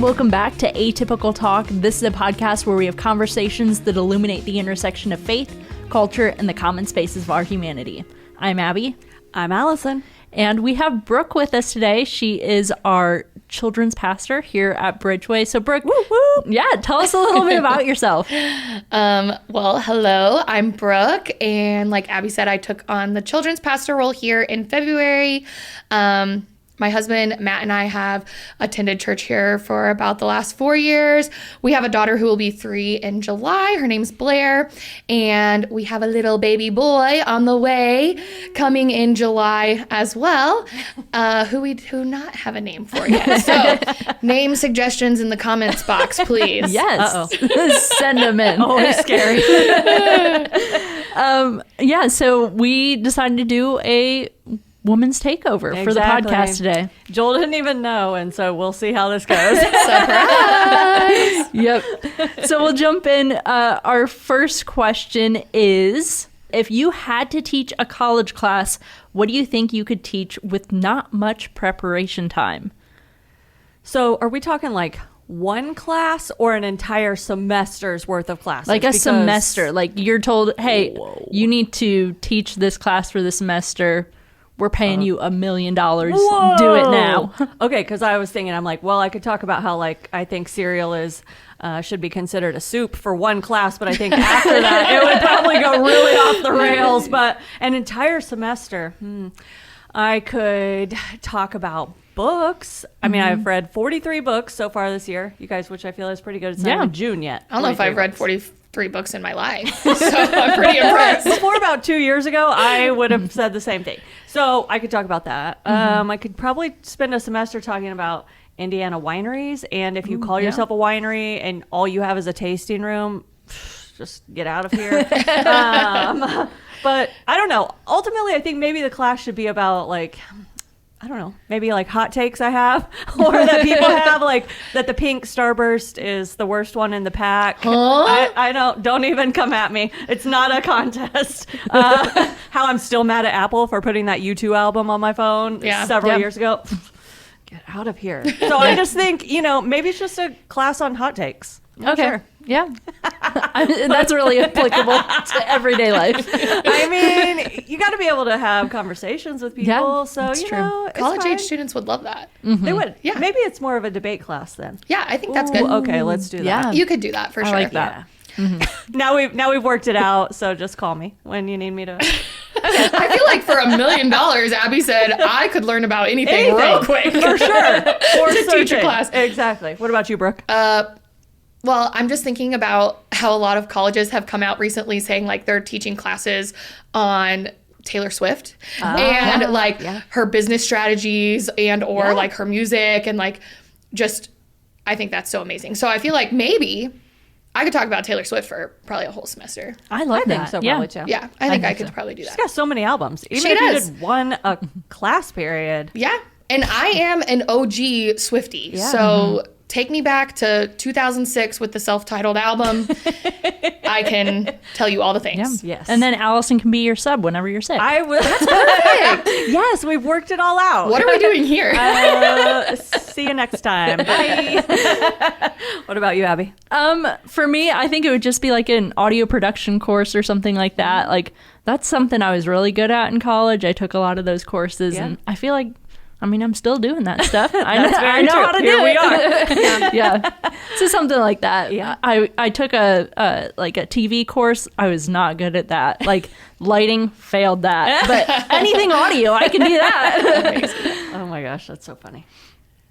Welcome back to Atypical Talk. This is a podcast where we have conversations that illuminate the intersection of faith, culture, and the common spaces of our humanity. I'm Abby. I'm Allison. And we have Brooke with us today. She is our children's pastor here at Bridgeway. So Brooke, yeah, tell us a little bit about yourself. Well, hello, I'm Brooke. And like Abby said, I took on the children's pastor role here in February. My husband, Matt, and I have attended church here for about the last 4 years. We have a daughter who will be 3 in July. Her name's Blair. And we have a little baby boy on the way coming in July as well, who we do not have a name for yet. So name suggestions in the comments box, please. Yes. Send them in. Always scary. Yeah, so we decided to do a woman's takeover for the podcast today. Joel didn't even know, and so we'll see how this goes. Surprise! Yep. So we'll jump in. Our first question is, if you had to teach a college class, what do you think you could teach with not much preparation time? So are we talking like one class or an entire semester's worth of classes? Like a semester. Like you're told, hey, you need to teach this class for the semester. We're paying you $1 million. Whoa. Do it now. Okay, because I was thinking, I'm like, well, I could talk about how like I think cereal is should be considered a soup for one class, but I think after that it would probably go really off the rails. But an entire semester, I could talk about books. I mean, I've read 43 books so far this year, you guys, which I feel is pretty good. It's not even June yet. I don't know if I've read 43 books in my life, so I'm pretty impressed. Before about 2 years ago, I would have said the same thing. So I could talk about that. I could probably spend a semester talking about Indiana wineries, and if you call yourself a winery and all you have is a tasting room, just get out of here. But I don't know. Ultimately, I think maybe the class should be about like, I don't know, maybe like hot takes I have or that people have, like that the pink Starburst is the worst one in the pack. Huh? I don't even come at me. It's not a contest. How I'm still mad at Apple for putting that U2 album on my phone several years ago. Get out of here. So I just think, maybe it's just a class on hot takes. Okay. Sure. Yeah. That's really applicable to everyday life. I mean, you got to be able to have conversations with people. Yeah, so, that's true. College age students would love that. They would. Yeah. Maybe it's more of a debate class then. Yeah, I think that's good. Okay, let's do that. Yeah. You could do that for sure. I like that. Yeah. Now we've worked it out, so just call me when you need me to. I feel like for $1 million, Abby said I could learn about anything real quick. For sure. Or to teach a class. Exactly. What about you, Brooke? Well, I'm just thinking about how a lot of colleges have come out recently saying like they're teaching classes on Taylor Swift and her business strategies and or like her music and like just I think that's so amazing. So I feel like maybe I could talk about Taylor Swift for probably a whole semester. I love that. think so, probably too. Yeah, I think I could probably do that. She's got so many albums. Even She if does. you did one a class period. Yeah, and I am an OG Swiftie, so take me back to 2006 with the self-titled album. I can tell you all the things. Yes. And then Allison can be your sub whenever you're sick. I will. That's perfect. Yes, we've worked it all out. What are we doing here? See you next time. Bye. What about you, Abby? For me, I think it would just be like an audio production course or something like that. Like that's something I was really good at in college. I took a lot of those courses and I feel like I'm still doing that stuff. I know how to do it. We are. Yeah. So something like that. Yeah. I took a TV course. I was not good at that. Like lighting, failed that. But anything audio, I can do that. Oh my gosh, that's so funny.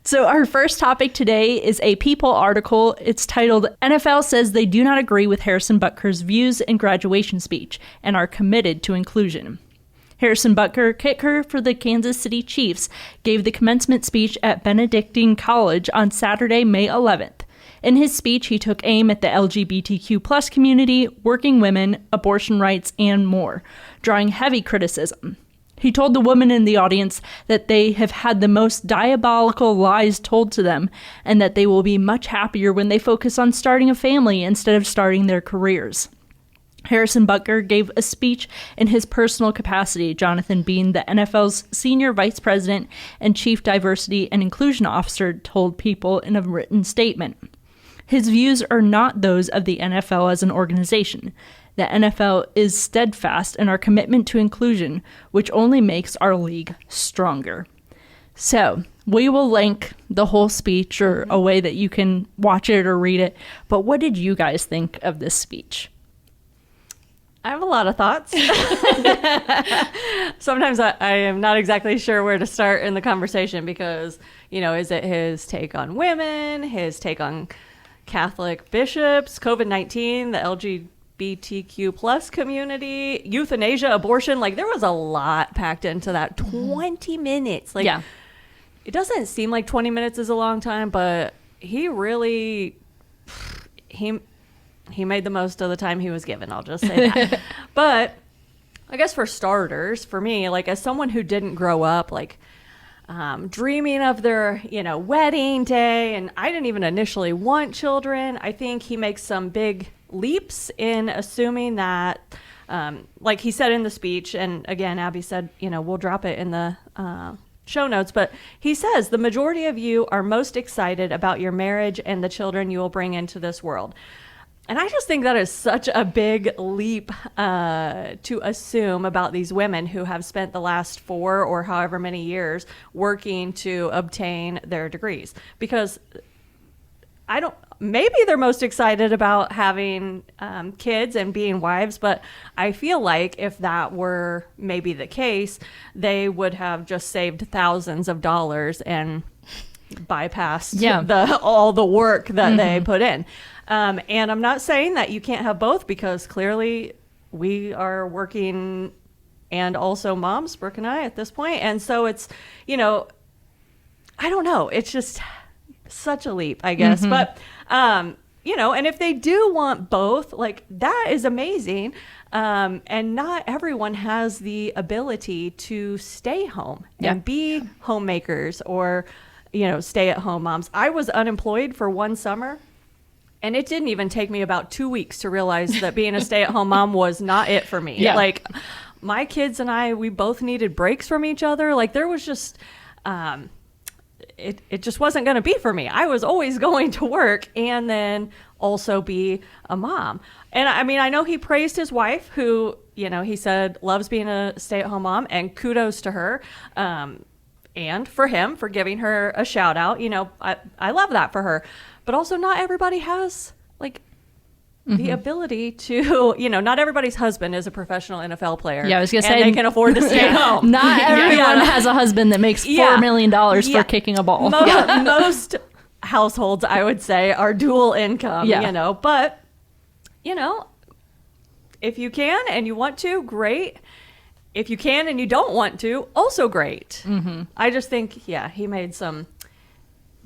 So our first topic today is a People article. It's titled, NFL says they do not agree with Harrison Butker's views in graduation speech and are committed to inclusion. Harrison Butker, kicker for the Kansas City Chiefs, gave the commencement speech at Benedictine College on Saturday, May 11th. In his speech, he took aim at the LGBTQ+ community, working women, abortion rights, and more, drawing heavy criticism. He told the women in the audience that they have had the most diabolical lies told to them, and that they will be much happier when they focus on starting a family instead of starting their careers. Harrison Butker gave a speech in his personal capacity, Jonathan being the NFL's senior vice president and chief diversity and inclusion officer, told People in a written statement. His views are not those of the NFL as an organization. The NFL is steadfast in our commitment to inclusion, which only makes our league stronger. So, we will link the whole speech or a way that you can watch it or read it. But what did you guys think of this speech? I have a lot of thoughts. Sometimes I am not exactly sure where to start in the conversation because, is it his take on women, his take on Catholic bishops, COVID-19, the LGBTQ plus community, euthanasia, abortion? Like, there was a lot packed into that 20 minutes. Like, yeah. It doesn't seem like 20 minutes is a long time, but he really, he made the most of the time he was given. I'll just say that. But I guess for starters, for me, like as someone who didn't grow up, like dreaming of their, wedding day, and I didn't even initially want children. I think he makes some big leaps in assuming that, like he said in the speech, and again, Abby said, we'll drop it in the show notes, but he says the majority of you are most excited about your marriage and the children you will bring into this world. And I just think that is such a big leap to assume about these women who have spent the last 4 or however many years working to obtain their degrees. Because maybe they're most excited about having kids and being wives, but I feel like if that were maybe the case, they would have just saved thousands of dollars and bypassed all the work that they put in. And I'm not saying that you can't have both because clearly we are working and also moms, Brooke and I, at this point. And so it's, I don't know. It's just such a leap, I guess. But, and if they do want both, like that is amazing. And not everyone has the ability to stay home and be homemakers or, stay at home moms. I was unemployed for one summer. And it didn't even take me about 2 weeks to realize that being a stay-at-home mom was not it for me. Yeah. Like, my kids and I, we both needed breaks from each other. Like, there was just, it just wasn't going to be for me. I was always going to work and then also be a mom. And, I know he praised his wife, who, he said loves being a stay-at-home mom, and kudos to her. And for him, for giving her a shout-out. I love that for her. But also not everybody has like the ability to, not everybody's husband is a professional NFL player. Yeah, I was going to say. They can afford to stay home. Not everyone has a husband that makes $4 million for kicking a ball. Most households, I would say, are dual income, But, if you can and you want to, great. If you can and you don't want to, also great. I just think, he made some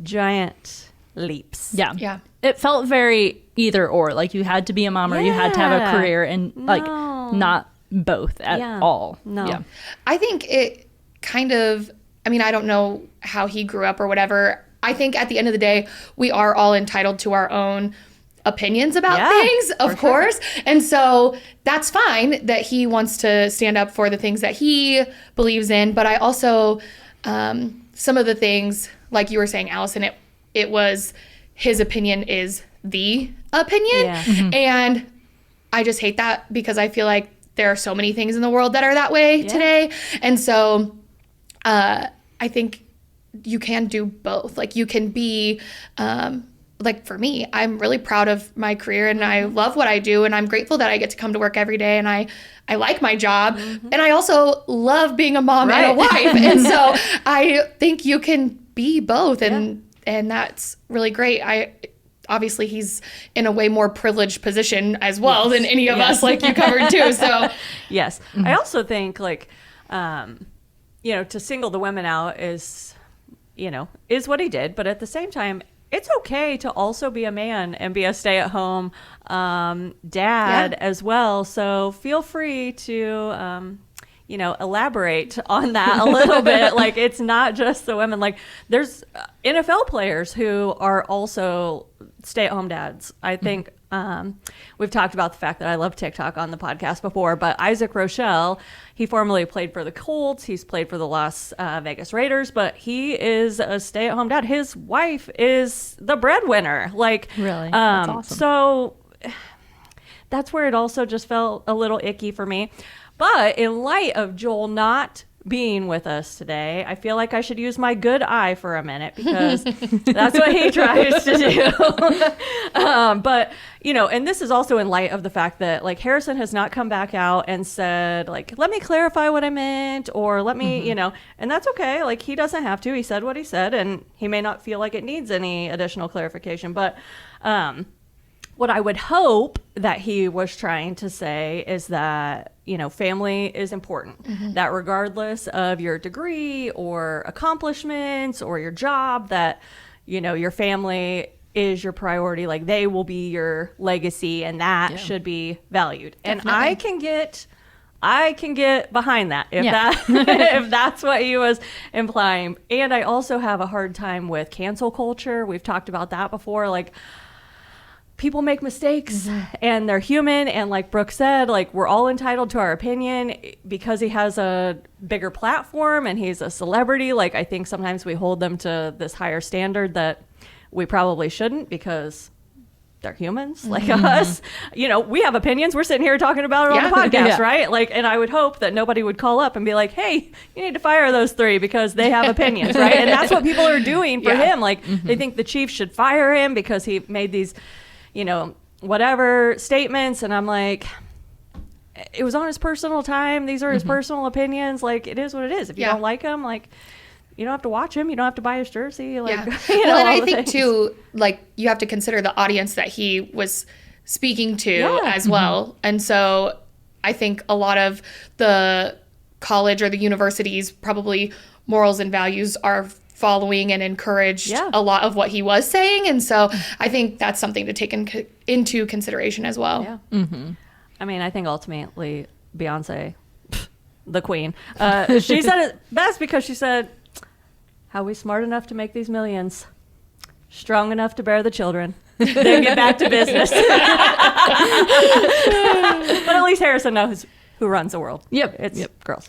giant leaps. Yeah. It felt very either or. Like you had to be a mom or you had to have a career and like not both at all. No. Yeah. I think it kind of, I don't know how he grew up or whatever. I think at the end of the day, we are all entitled to our own opinions about things, of course. Sure. And so that's fine that he wants to stand up for the things that he believes in. But I also, some of the things, like you were saying, Allison, it was his opinion is the opinion. Yeah. And I just hate that because I feel like there are so many things in the world that are that way today. And so I think you can do both. Like you can be, like for me, I'm really proud of my career and I love what I do. And I'm grateful that I get to come to work every day and I like my job. And I also love being a mom and a wife. And so I think you can be both. And that's really great. Obviously he's in a way more privileged position as well than any of us, like you covered too. So yes. I also think like, to single the women out is what he did. But at the same time, it's okay to also be a man and be a stay-at-home dad as well. So feel free to elaborate on that a little bit. Like, it's not just the women. Like, there's NFL players who are also stay-at-home dads. I think We've talked about the fact that I love TikTok on the podcast before, but Isaac Rochelle, he formerly played for the Colts. He's played for the Las Vegas Raiders, but he is a stay-at-home dad. His wife is the breadwinner. Like, really? That's awesome. So that's where it also just felt a little icky for me. But in light of Joel not being with us today, I feel like I should use my good eye for a minute, because that's what he tries to do. But, you know, and this is also in light of the fact that, like, Harrison has not come back out and said, like, let me clarify what I meant, or let me, you know, and that's okay. Like, he doesn't have to. He said what he said, and he may not feel like it needs any additional clarification. But what I would hope that he was trying to say is that, you know, family is important, that regardless of your degree or accomplishments or your job, that, you know, your family is your priority. Like, they will be your legacy, and that should be valued. Definitely. And I can get behind that if that if that's what he was implying. And I also have a hard time with cancel culture. We've talked about that before. Like, people make mistakes and they're human. And like Brooke said, like, we're all entitled to our opinion. Because he has a bigger platform and he's a celebrity, like, I think sometimes we hold them to this higher standard that we probably shouldn't, because they're humans like us. You know, we have opinions. We're sitting here talking about it on the podcast, right? Like, and I would hope that nobody would call up and be like, hey, you need to fire those three because they have opinions, right? And that's what people are doing for him. Like, they think the Chiefs should fire him because he made these, you know, whatever statements. And I'm like, it was on his personal time. These are his personal opinions. Like, it is what it is. If you don't like him, like, you don't have to watch him. You don't have to buy his jersey. Like, you know, well, and I think things. too, like, you have to consider the audience that he was speaking to as well. And so I think a lot of the college or the university's probably morals and values are following and encouraged a lot of what he was saying. And so I think that's something to take into consideration as well. I mean, I think ultimately Beyonce, the queen, she said it best, because she said, how are we smart enough to make these millions? Strong enough to bear the children. Then get back to business. But at least Harrison knows who runs the world. It's girls.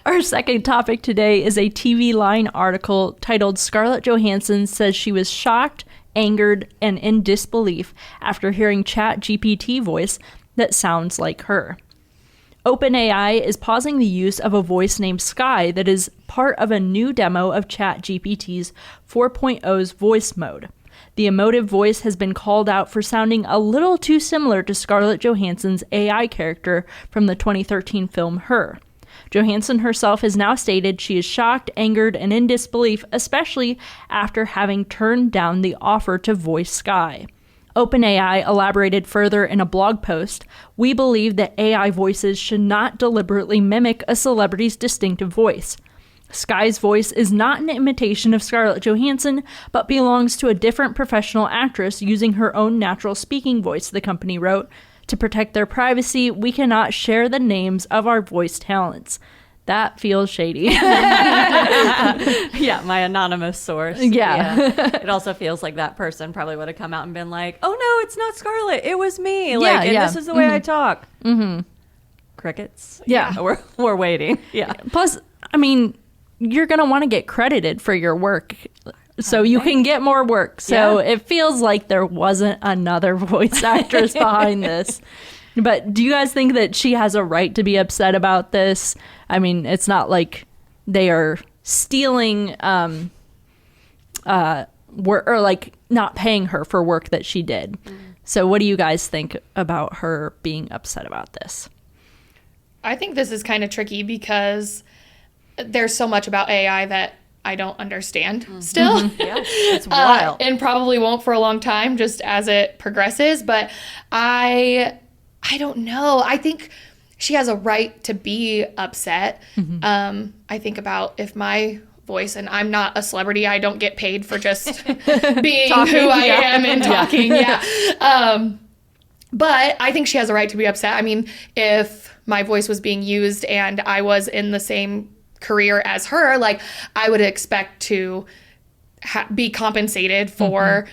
Our second topic today is a TV Line article titled Scarlett Johansson says she was shocked, angered, and in disbelief after hearing ChatGPT voice that sounds like her. OpenAI is pausing the use of a voice named Sky that is part of a new demo of ChatGPT's 4.0's voice mode. The emotive voice has been called out for sounding a little too similar to Scarlett Johansson's AI character from the 2013 film Her. Johansson herself has now stated she is shocked, angered, and in disbelief, especially after having turned down the offer to voice Sky. OpenAI elaborated further in a blog post, "We believe that AI voices should not deliberately mimic a celebrity's distinctive voice. Sky's voice is not an imitation of Scarlett Johansson, but belongs to a different professional actress using her own natural speaking voice," the company wrote. "To protect their privacy, we cannot share the names of our voice talents." That feels shady. Yeah, my anonymous source. Yeah. It also feels like that person probably would have come out and been like, oh, no, it's not Scarlett. It was me. Like, and this is the way I talk. Crickets. Yeah. We're waiting. Yeah. Plus, I mean, you're going to want to get credited for your work so you can get more work. So it feels like there wasn't another voice actress behind this. But do you guys think that she has a right to be upset about this? I mean, it's not like they are stealing or like not paying her for work that she did. So what do you guys think about her being upset about this? I think this is kind of tricky because there's so much about AI that I don't understand still. Yeah, it's wild. And probably won't for a long time just as it progresses. But I don't know. I think she has a right to be upset. I think about if my voice, and I'm not a celebrity, I don't get paid for just being talking, who I am and talking. But I think she has a right to be upset. I mean, if my voice was being used and I was in the same career as her, like, I would expect to be compensated for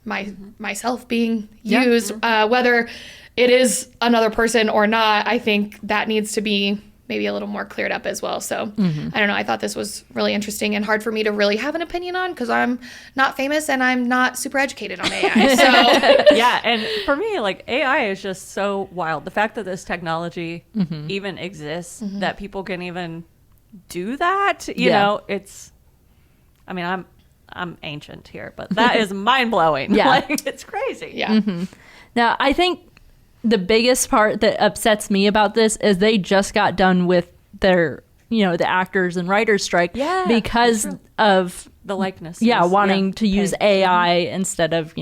myself being used, whether it is another person or not. I think that needs to be maybe a little more cleared up as well. So I don't know. I thought this was really interesting and hard for me to really have an opinion on because I'm not famous and I'm not super educated on AI. So yeah. And for me, like AI is just so wild. The fact that this technology even exists, that people can even do that, you know, it's, I mean, I'm ancient here, but that is mind blowing. Yeah. Like, it's crazy. yeah. Now, I think the biggest part that upsets me about this is they just got done with their, the actors and writers strike because of the likeness. wanting to use AI instead of,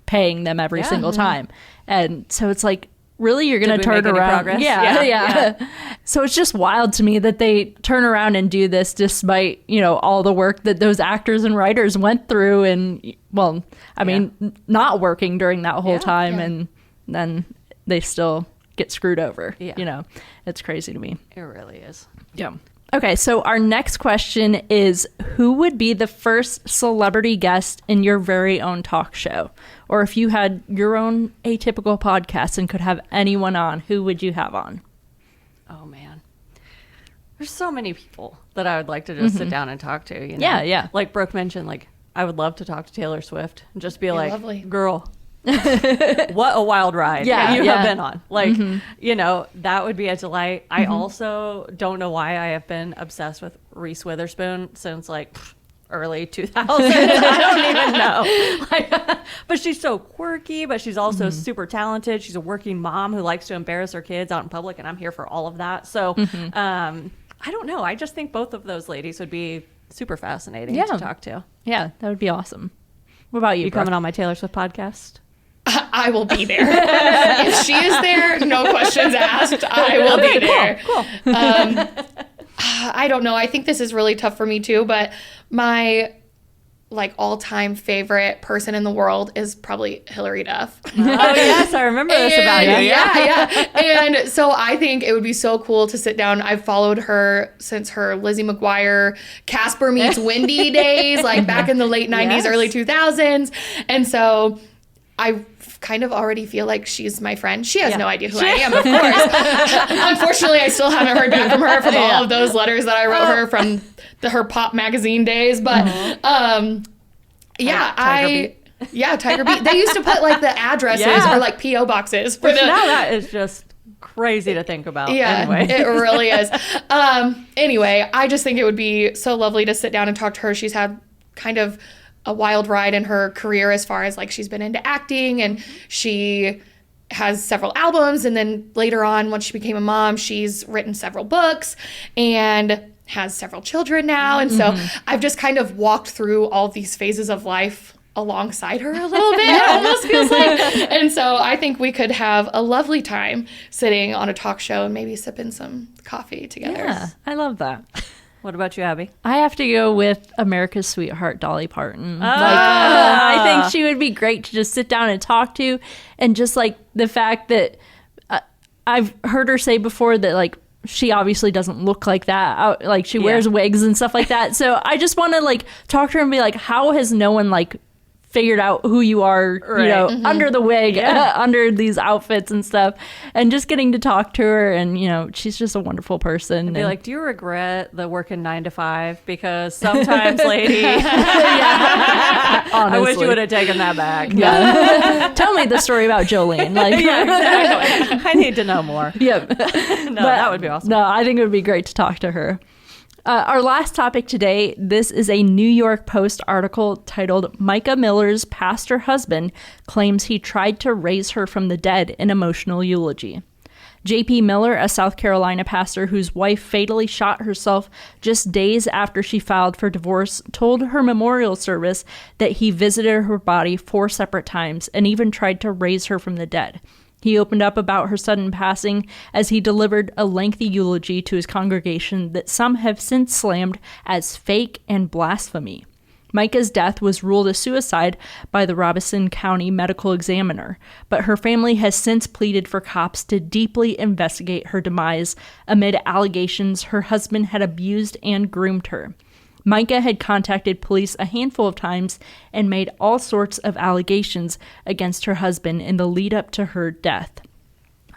paying them every single time. And so it's like, really, you're going to turn around? Yeah. So it's just wild to me that they turn around and do this despite, all the work that those actors and writers went through and, well, I mean, not working during that whole time. And then they still get screwed over. It's crazy to me. It really is. Yeah. Okay, so our next question is, who would be the first celebrity guest in your very own talk show? Or if you had your own atypical podcast and could have anyone on, who would you have on? Oh, man. There's so many people that I would like to just sit down and talk to, Yeah. Like Brooke mentioned, like, I would love to talk to Taylor Swift and just be like, lovely. Girl, what a wild ride you have been on. Like, that would be a delight. I also don't know why I have been obsessed with Reese Witherspoon since like early 2000s. I don't even know. But she's so quirky, but she's also super talented. She's a working mom who likes to embarrass her kids out in public, and I'm here for all of that. So I don't know. I just think both of those ladies would be super fascinating to talk to. Yeah, that would be awesome. What about you? You coming on my Taylor Swift podcast? I will be there. If she is there, no questions asked. I will be there. Cool. I don't know. I think this is really tough for me too, but my all-time favorite person in the world is probably Hillary Duff. Oh yes, I remember this about you. Yeah. And so I think it would be so cool to sit down. I've followed her since her Lizzie McGuire, Casper Meets Wendy days, like back in the late 90s, early 2000s. And so I kind of already feel like she's my friend. She has no idea who I am, of course. Unfortunately, I still haven't heard back from her from all of those letters that I wrote her from her pop magazine days. But Tiger Beat. They used to put the addresses or PO boxes for now that is just crazy to think about. Yeah, anyway. It really is. Anyway, I just think it would be so lovely to sit down and talk to her. She's had kind of a wild ride in her career as far as she's been into acting, and she has several albums, and then later on, once she became a mom, she's written several books and has several children now. And so I've just kind of walked through all these phases of life alongside her a little bit, it almost feels like. And so I think we could have a lovely time sitting on a talk show and maybe sipping some coffee together. Yeah, I love that. What about you, Abby? I have to go with America's sweetheart, Dolly Parton. I think she would be great to just sit down and talk to. And just the fact that I've heard her say before that she obviously doesn't look like that. She wears wigs and stuff like that. So I just want to talk to her and be like, how has no one figured out who you are, under the wig, under these outfits and stuff, and just getting to talk to her, and she's just a wonderful person. I'd be like, do you regret the working 9 to 5? Because sometimes, lady, I wish you would have taken that back. Yeah. Tell me the story about Jolene. Exactly. I need to know more. Yep. That would be awesome. No, I think it would be great to talk to her. Our last topic today, this is a New York Post article titled, Mica Miller's pastor husband claims he tried to raise her from the dead in emotional eulogy. J.P. Miller, a South Carolina pastor whose wife fatally shot herself just days after she filed for divorce, told her memorial service that he visited her body 4 separate times and even tried to raise her from the dead. He opened up about her sudden passing as he delivered a lengthy eulogy to his congregation that some have since slammed as fake and blasphemy. Mica's death was ruled a suicide by the Robeson County Medical Examiner, but her family has since pleaded for cops to deeply investigate her demise amid allegations her husband had abused and groomed her. Mica had contacted police a handful of times and made all sorts of allegations against her husband in the lead up to her death.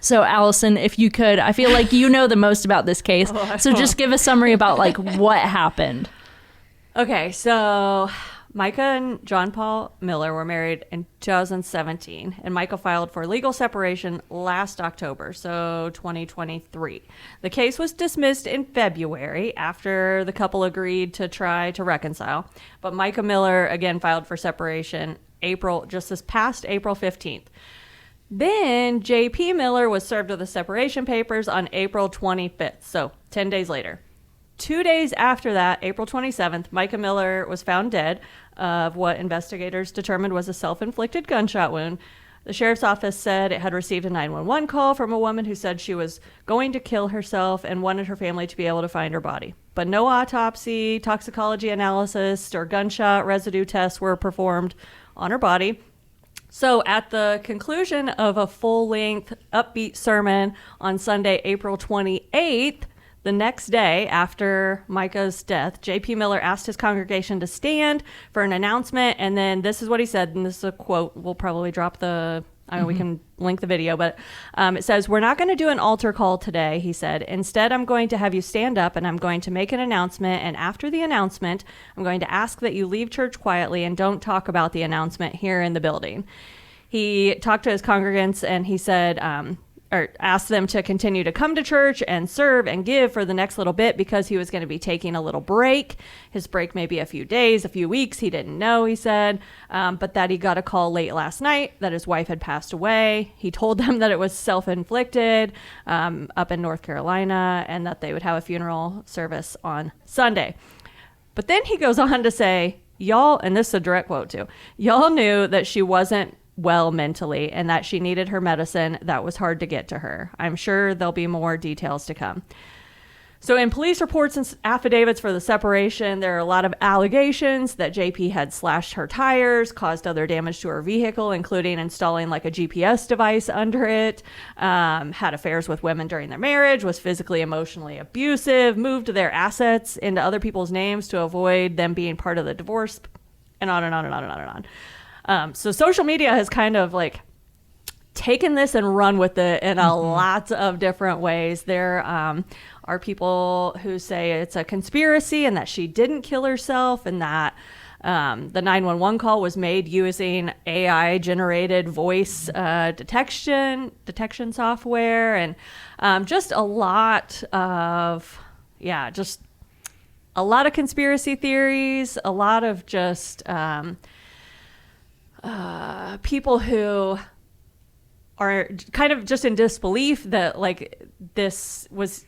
So, Allison, if you could, I feel like you know the most about this case. So just give a summary about like what happened. Okay, so Mica and John Paul Miller were married in 2017, and Mica filed for legal separation last October, so 2023. The case was dismissed in February after the couple agreed to try to reconcile, but Mica Miller again filed for separation just this past April 15th. Then JP Miller was served with the separation papers on April 25th, so 10 days later. 2 days after that, April 27th, Mica Miller was found dead of what investigators determined was a self-inflicted gunshot wound. The sheriff's office said it had received a 911 call from a woman who said she was going to kill herself and wanted her family to be able to find her body. But no autopsy, toxicology analysis, or gunshot residue tests were performed on her body. So at the conclusion of a full-length, upbeat sermon on Sunday, April 28th, the next day after Mica's death, J.P. Miller asked his congregation to stand for an announcement, and then this is what he said, and this is a quote. We'll probably drop we can link the video, but it says, "We're not going to do an altar call today," he said. "Instead, I'm going to have you stand up, and I'm going to make an announcement, and after the announcement, I'm going to ask that you leave church quietly and don't talk about the announcement here in the building." He talked to his congregants, and he said, or asked them to continue to come to church and serve and give for the next little bit because he was going to be taking a little break. His break may be a few days, a few weeks. He didn't know, he said, but that he got a call late last night that his wife had passed away. He told them that it was self-inflicted up in North Carolina and that they would have a funeral service on Sunday. But then he goes on to say, y'all, and this is a direct quote too, y'all knew that she wasn't well mentally and that she needed her medicine that was hard to get to her. I'm sure there'll be more details to come. So in police reports and affidavits for the separation, there are a lot of allegations that JP had slashed her tires, caused other damage to her vehicle, including installing like a GPS device under it, had affairs with women during their marriage, was physically, emotionally abusive, moved their assets into other people's names to avoid them being part of the divorce, and on and on and on and on and on. So social media has kind of like taken this and run with it in a lot of different ways. There are people who say it's a conspiracy and that she didn't kill herself and that the 911 call was made using AI generated voice detection software, and just a lot of conspiracy theories, a lot of just people who are kind of just in disbelief that like this was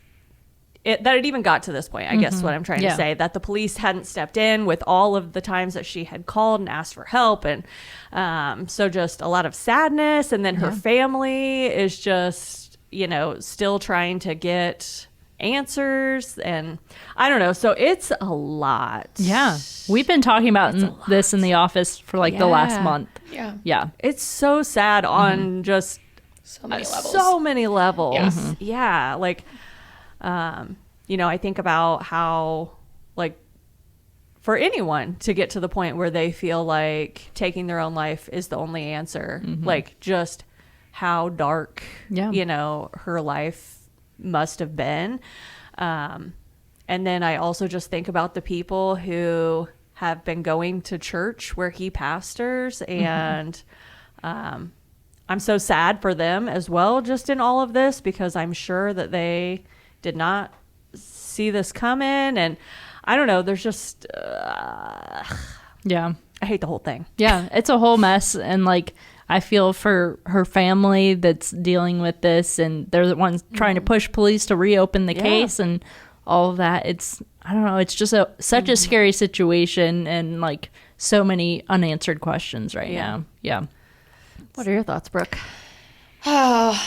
it, that it even got to this point, I guess is what I'm trying to say, that the police hadn't stepped in with all of the times that she had called and asked for help. And so just a lot of sadness. And then her family is just, still trying to get answers, and I don't know, so it's a lot. We've been talking about this in the office for like the last month. It's so sad on just so many levels. Like I think about how like for anyone to get to the point where they feel like taking their own life is the only answer, like just how dark her life must have been. And then I also just think about the people who have been going to church where he pastors, and I'm so sad for them as well, just in all of this, because I'm sure that they did not see this coming. And I don't know, there's just I hate the whole thing. It's a whole mess, and like I feel for her family that's dealing with this, and they're the ones trying to push police to reopen the case and all of that. I don't know, it's just such a scary situation, and like so many unanswered questions right now. What are your thoughts, Brooke? I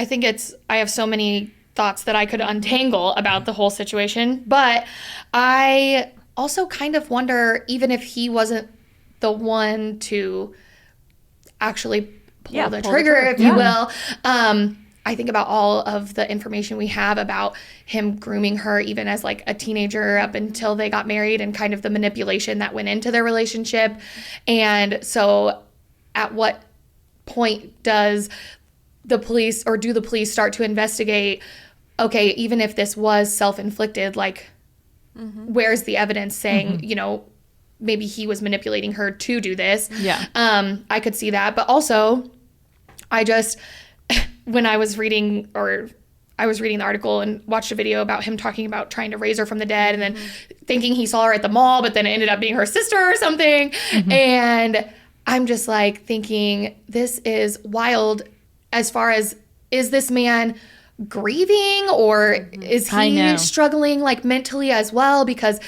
think I have so many thoughts that I could untangle about the whole situation, but I also kind of wonder, even if he wasn't the one to actually pull the trigger, if you will, I think about all of the information we have about him grooming her even as like a teenager up until they got married, and kind of the manipulation that went into their relationship. And so at what point does the police, or do the police start to investigate, okay, even if this was self-inflicted, like where's the evidence saying, you know, maybe he was manipulating her to do this? Yeah. I could see that. But also, when I was reading the article and watched a video about him talking about trying to raise her from the dead, and then thinking he saw her at the mall, but then it ended up being her sister or something. And I'm just like thinking, this is wild as far as, is this man grieving, or is he struggling like mentally as well? Because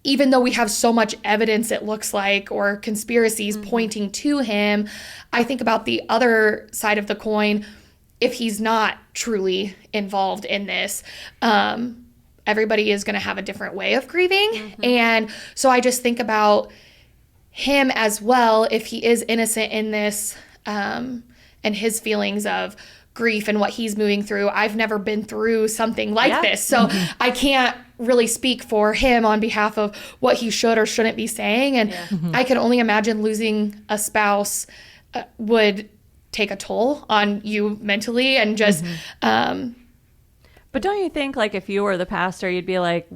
even though we have so much evidence, it looks like, or conspiracies pointing to him, I think about the other side of the coin. If he's not truly involved in this, everybody is going to have a different way of grieving. And so I just think about him as well, if he is innocent in this, and his feelings of grief and what he's moving through. I've never been through something like this, so I can't really speak for him on behalf of what he should or shouldn't be saying. And I can only imagine losing a spouse would take a toll on you mentally, and just but don't you think, like, if you were the pastor, you'd be like,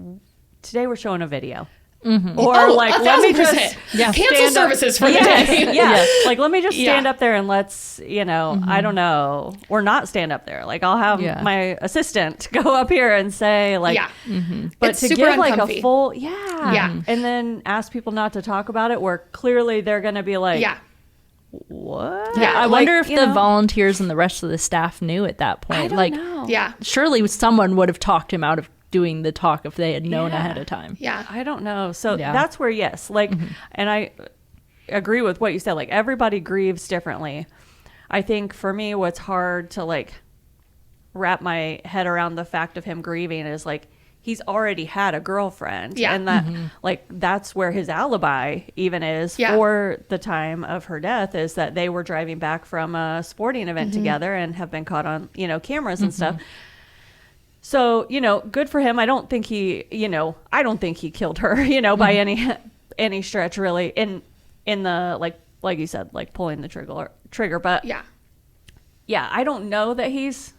today we're showing a video, or like, let me just cancel services for the day. Like, let me just stand up there and let's, you know, I don't know, or not stand up there. Like, I'll have my assistant go up here and say, like, but it's to super give uncomfy. like a full and then ask people not to talk about it, where clearly they're gonna be like, what? Yeah, I Like, wonder if you the know? volunteers and the rest of the staff knew at that point. I don't like, know. surely someone would have talked him out of doing the talk if they had known ahead of time. I don't know. So that's where, yes, like, and I agree with what you said. Like, everybody grieves differently. I think for me, what's hard to like wrap my head around the fact of him grieving is like, he's already had a girlfriend, and that like, that's where his alibi even is for the time of her death, is that they were driving back from a sporting event together and have been caught on, you know, cameras and stuff. So, you know, good for him. I don't think he killed her, you know, by any stretch, really, in the like you said, like pulling the trigger. But I don't know that he's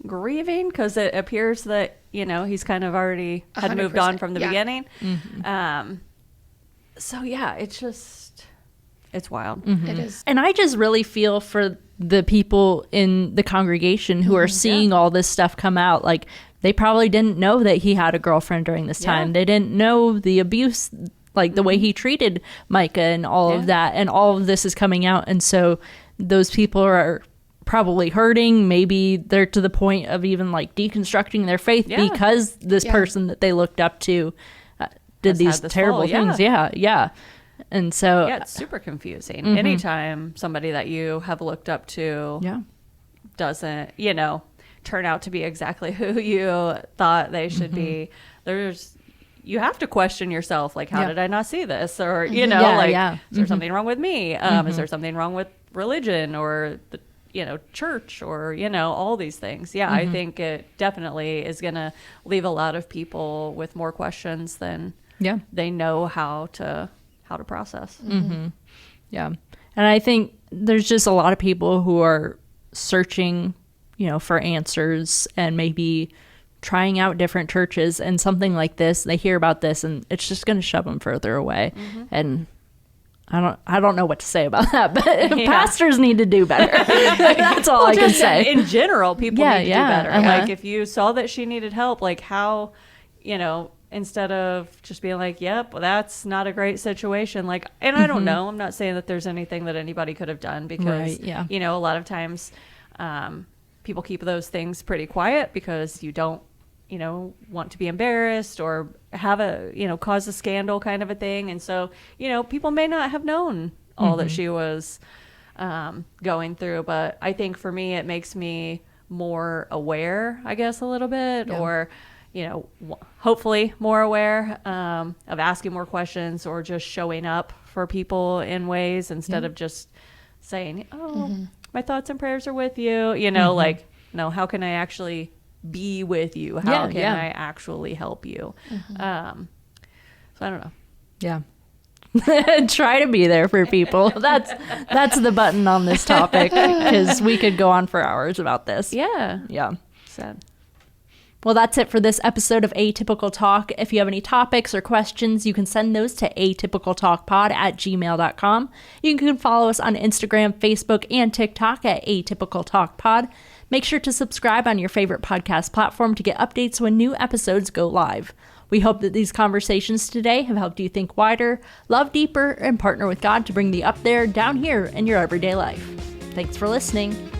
grieving, because it appears that, you know, he's kind of already had moved on from the beginning. So it's wild. It is. And I just really feel for the people in the congregation who are seeing all this stuff come out. Like, they probably didn't know that he had a girlfriend during this time. They didn't know the abuse, like the way he treated Mica and all of that. And all of this is coming out. And so those people are probably hurting. Maybe they're to the point of even like deconstructing their faith because this person that they looked up to did these terrible things. And so it's super confusing. Anytime somebody that you have looked up to doesn't, you know, turn out to be exactly who you thought they should be, you have to question yourself, like, how did I not see this? Or, you know, is there something wrong with me? Is there something wrong with religion or the, you know, church, or, you know, all these things. I think it definitely is going to leave a lot of people with more questions than they know how to process. Yeah. And I think there's just a lot of people who are searching, you know, for answers, and maybe trying out different churches, and something like this, they hear about this and it's just going to shove them further away. And I don't know what to say about that, but pastors need to do better. That's all I can say. In general, people need to do better. Like, if you saw that she needed help, like, how, you know, instead of just being like, yep, well, that's not a great situation. Like, and I don't know, I'm not saying that there's anything that anybody could have done, because, you know, a lot of times people keep those things pretty quiet because you don't, you know, want to be embarrassed or have a, you know, cause a scandal kind of a thing. And so, you know, people may not have known all that she was going through. But I think for me, it makes me more aware, I guess, a little bit, or, you know, hopefully more aware of asking more questions, or just showing up for people in ways instead of just saying, oh, my thoughts and prayers are with you, you know, like, No, how can I actually be with you? How can yeah. I actually help you? So I don't know. Yeah. Try to be there for people. That's the button on this topic, because we could go on for hours about this. Yeah. Yeah. Sad. Well, that's it for this episode of Atypical Talk. If you have any topics or questions, you can send those to atypicaltalkpod@gmail.com. You can follow us on Instagram, Facebook, and TikTok at atypicaltalkpod. Make sure to subscribe on your favorite podcast platform to get updates when new episodes go live. We hope that these conversations today have helped you think wider, love deeper, and partner with God to bring the up there down here in your everyday life. Thanks for listening.